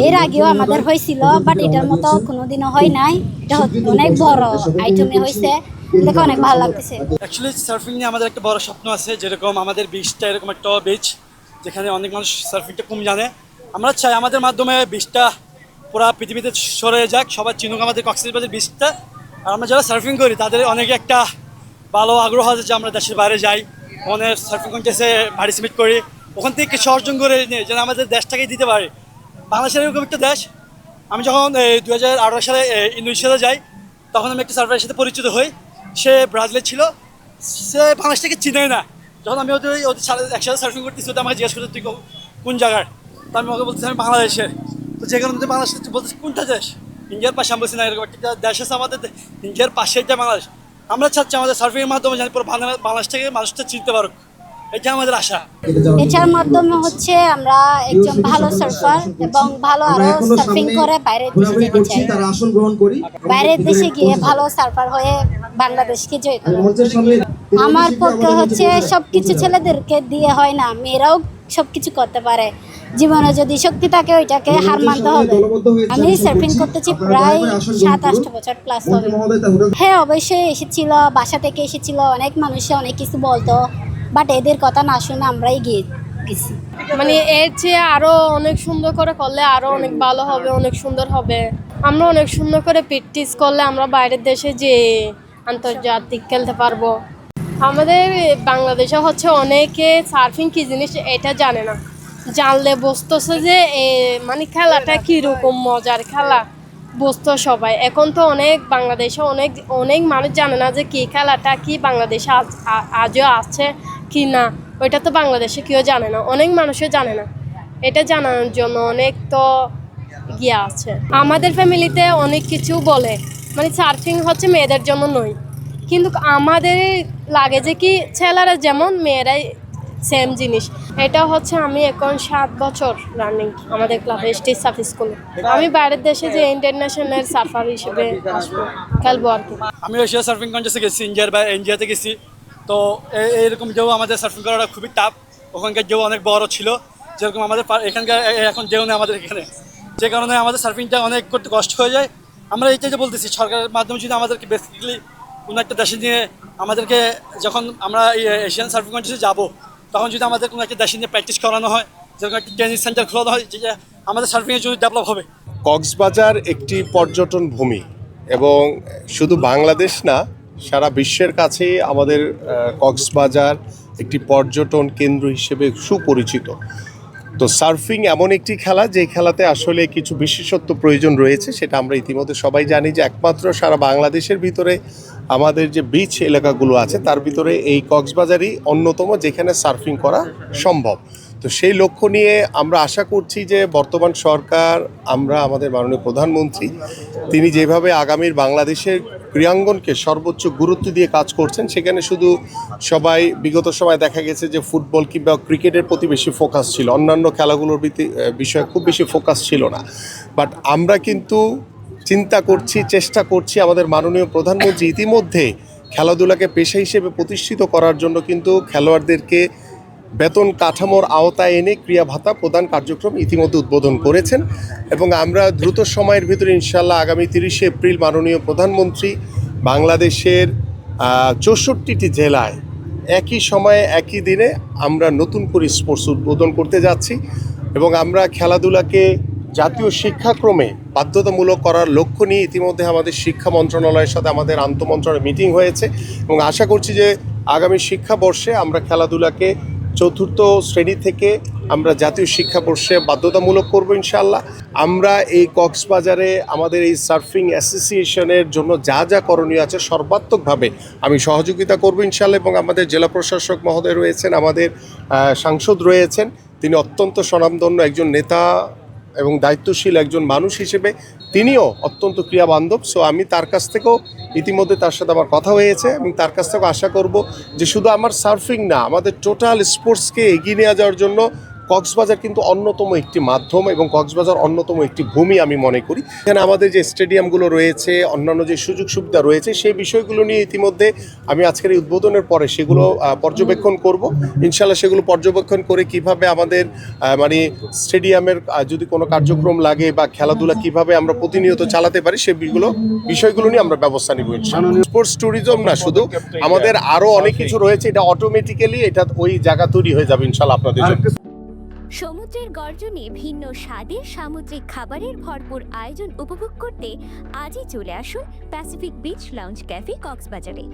এর আগেও আমাদের হয়েছিল, বাট এটার মতো কোনোদিনও হয় নাই। এটা অনেক বড় আইটেমে হয়েছে, দেখে অনেক ভালো লাগতেছে। অ্যাকচুয়ালি সার্ফিং নিয়ে আমাদের একটা বড় স্বপ্ন আছে, যেরকম আমাদের বিচটা এরকম একটা বিচ যেখানে অনেক মানুষ সার্ফিংটা কম জানে। আমরা চাই আমাদের মাধ্যমে বিচটা পুরো পৃথিবীতে সরে যাক, সবাই চিনুক আমাদের কক্সবাজার বিচটা। আর আমরা যারা সার্ফিং করি তাদের অনেকে একটা ভালো আগ্রহ আছে যে আমরা দেশের বাইরে যাই, ওখানে সার্ফিং কন্টেস্টে পার্টিসিপেট করি, ওখান থেকে কিছু অর্জন করে নিয়ে যেন আমাদের দেশটাকেই দিতে পারি। বাংলাদেশের এরকম একটা দেশ। আমি যখন 2018 সালে ইন্দোনেশিয়াতে যাই, তখন আমি একটা সার্ফারের সাথে পরিচিত হই। সে ব্রাজিলের ছিল, সে বাংলাদেশটাকে চিনে না। যখন আমি ওদের একসাথে সার্ফিং করতেছি, ওদের আমাকে জিজ্ঞেস করতে তুই কোন জায়গার, তো আমি ওকে বলতেছি আমি বাংলাদেশের। তো যে কারণে বাংলাদেশ বলতেছি কোনটা দেশ, ইন্ডিয়ার পাশে। আমি বলছি না, এরকম একটা দেশ আছে আমাদের ইন্ডিয়ার পাশে, এটা বাংলাদেশ। আমরা চাচ্ছি আমাদের সার্ফিংয়ের মাধ্যমে জানি পুরো বাংলাদেশটাকে মানুষটা চিনতে পারুক, এটা আমাদের আশা। এটার মাধ্যমে হচ্ছে আমরা একজন ভালো সার্ফার এবং ভালো আরো সার্ফিং করে বাইরের দেশে যেতে চাই। বাইরের দেশে গিয়ে ভালো সার্ফার হয়ে বাংলাদেশকে জয় করা। আমার পক্ষে হচ্ছে সবকিছু ছেলেদেরকে দিয়ে হয় না, মেয়েরাও সবকিছু করতে পারে। জীবনে যদি শক্তি থাকে ওইটাকে হার মানতে হবে। আমি সার্ফিং করতেছি প্রায় 7-8 বছর প্লাস হবে। হ্যাঁ, অবশ্যই এসেছিল, বাসা থেকে এসেছিল, অনেক মানুষে অনেক কিছু বলতো, বাট এদের কথা না শুনে আমরাই গেছি। মানে এর চেয়ে আরো অনেক সুন্দর করে করলে আরো অনেক ভালো হবে, অনেক সুন্দর হবে। আমরা অনেক সুন্দর করে প্র্যাকটিস করলে আমরা বাইরের দেশে যে আন্তর্জাতিক খেলতে পারবো। আমাদের বাংলাদেশে হচ্ছে অনেকে সার্ফিং কি জিনিস এটা জানে না, জানলে বুঝতেছে যে মানে খেলাটা কীরকম মজার খেলা, বুঝতো সবাই। এখন তো অনেক বাংলাদেশে অনেক অনেক মানুষ জানে না যে কী খেলাটা কি বাংলাদেশে আজও আছে কি না, ওইটা তো বাংলাদেশে কেউ জানে না, অনেক মানুষও জানে না। এটা জানানোর জন্য অনেক তো গিয়ে আছে। আমাদের ফ্যামিলিতে অনেক কিছু বলে, মানে সার্ফিং হচ্ছে মেয়েদের জন্য নয়, কিন্তু আমাদের লাগে যে কি ছেলেরা যেমন মেয়েরাই সেম জিনিস। এটা হচ্ছে আমি এখন 7 বছর রানিং আমাদের ক্লাবে স্টেজ সার্ফ স্কুলে। আমি বাইরের দেশে যে ইন্টারন্যাশনাল সার্ফার হিসেবে আসবো, খেলবো আর কি। আমি এশিয়া সার্ফিং কন্টেস্টে গেছি, ইন্ডিয়াতে গেছি। তো এইরকম ঢেউ আমাদের সার্ফিং করাটা খুবই টাফ। ওখানকার ঢেউ অনেক বড় ছিল, যেরকম আমাদের এখানকার এখন ঢেউ নেই আমাদের এখানে, যে কারণে আমাদের সার্ফিংটা অনেক করতে কষ্ট হয়ে যায়। আমরা এইটাই যে বলতেছি, সরকারের মাধ্যমে যদি আমাদেরকে বেসিক্যালি কোনো একটা দেশে নিয়ে আমাদেরকে, যখন আমরা এশিয়ান সার্ফিং কন্টেস্টে যাবো, তখন যদি আমাদের কোনো একটা দেশে নিয়ে প্র্যাকটিস করানো হয়, যেরকম একটা ট্রেনিং সেন্টার খোলানো হয়, যেটা আমাদের সার্ফিংয়ের জন্য ডেভেলপ হবে। কক্সবাজার একটি পর্যটন ভূমি এবং শুধু বাংলাদেশ না, সারা বিশ্বের কাছেই আমাদের কক্সবাজার একটি পর্যটন কেন্দ্র হিসেবে সুপরিচিত। তো সার্ফিং এমন একটি খেলা যে খেলাতে আসলে কিছু বিশেষত্ব প্রয়োজন রয়েছে, সেটা আমরা ইতিমধ্যে সবাই জানি যে একমাত্র সারা বাংলাদেশের ভিতরে আমাদের যে বিচ এলাকাগুলো আছে তার ভিতরে এই কক্সবাজারই অন্যতম যেখানে সার্ফিং করা সম্ভব। তো সেই লক্ষ্য নিয়ে আমরা আশা করছি যে বর্তমান সরকার, আমরা আমাদের মাননীয় প্রধানমন্ত্রী, তিনি যেভাবে আগামীর বাংলাদেশের ক্রীড়াঙ্গনকে সর্বোচ্চ গুরুত্ব দিয়ে কাজ করছেন, সেখানে শুধু সবাই বিগত সময় দেখা গেছে যে ফুটবল কিংবা ক্রিকেটের প্রতি বেশি ফোকাস ছিল, অন্যান্য খেলাগুলোর বিষয়ে খুব বেশি ফোকাস ছিল না। বাট আমরা কিন্তু চিন্তা করছি, চেষ্টা করছি, আমাদের মাননীয় প্রধানমন্ত্রী ইতিমধ্যে খেলাধুলাকে পেশা হিসেবে প্রতিষ্ঠিত করার জন্য কিন্তু খেলোয়াড়দেরকে বেতন কাঠামোর আওতায় এনে ক্রিয়া ভাতা প্রদান কার্যক্রম ইতিমধ্যে উদ্বোধন করেছেন। এবং আমরা দ্রুত সময়ের ভিতরে ইনশাল্লাহ আগামী 30শে এপ্রিল মাননীয় প্রধানমন্ত্রী বাংলাদেশের 64টি জেলায় একই সময়ে একই দিনে আমরা নতুন করে স্পোর্টস উদ্বোধন করতে যাচ্ছি। এবং আমরা খেলাধুলাকে জাতীয় শিক্ষাক্রমে বাধ্যতামূলক করার লক্ষ্য নিয়ে ইতিমধ্যে আমাদের শিক্ষা মন্ত্রণালয়ের সাথে আমাদের আন্তঃমন্ত্রণালয় মিটিং হয়েছে এবং আশা করছি যে আগামী শিক্ষাবর্ষে আমরা খেলাধুলাকে 4র্থ শ্রেণী থেকে আমরা জাতীয় শিক্ষাবর্ষে বাধ্যতামূলক করব ইনশাআল্লাহ। আমরা এই কক্সবাজারে আমাদের এই সার্ফিং অ্যাসোসিয়েশনের জন্য যা যা করণীয় আছে সর্বাত্মকভাবে আমি সহযোগিতা করব ইনশাআল্লাহ। এবং আমাদের জেলা প্রশাসক মহোদয় রয়েছেন, আমাদের সাংসদ রয়েছেন, তিনি অত্যন্ত স্বনামধন্য একজন নেতা এবং দায়িত্বশীল একজন মানুষ হিসেবে তিনিও অত্যন্ত ক্রিয়াবান্ধব। সো আমি তার কাছ থেকেও ইতিমধ্যে তার সাথে আমার কথা হয়েছে এবং তার কাছ থেকেও আশা করব যে শুধু আমার সার্ফিং না, আমাদের টোটাল স্পোর্টসকে এগিয়ে নিয়ে যাওয়ার জন্য কক্সবাজার কিন্তু অন্যতম একটি মাধ্যম এবং কক্সবাজার অন্যতম একটি ভূমি আমি মনে করি। এখানে আমাদের যে স্টেডিয়ামগুলো রয়েছে, অন্যান্য যে সুযোগ সুবিধা রয়েছে, সেই বিষয়গুলো নিয়ে ইতিমধ্যে আমি আজকের এই উদ্বোধনের পরে সেগুলো পর্যবেক্ষণ করব। ইনশাল্লাহ সেগুলো পর্যবেক্ষণ করে কিভাবে আমাদের মানে স্টেডিয়ামের যদি কোনো কার্যক্রম লাগে বা খেলাধুলা কিভাবে আমরা প্রতিনিয়ত চালাতে পারি সেই বিষয়গুলো নিয়ে আমরা ব্যবস্থা নিব ইনশাআল্লাহ। স্পোর্টস ট্যুরিজম না শুধু, আমাদের আরো অনেক কিছু রয়েছে, এটা অটোমেটিক্যালি এটা ওই জায়গা তৈরি হয়ে যাবে ইনশাআল্লাহ আপনাদের জন্য। সমুদ্রের গর্জনে ভিন্ন স্বাদের সামুদ্রিক খাবারের ভরপুর আয়োজন উপভোগ করতে আজই চলে আসুন প্যাসিফিক বিচ লাউঞ্জ ক্যাফে কক্সবাজারে।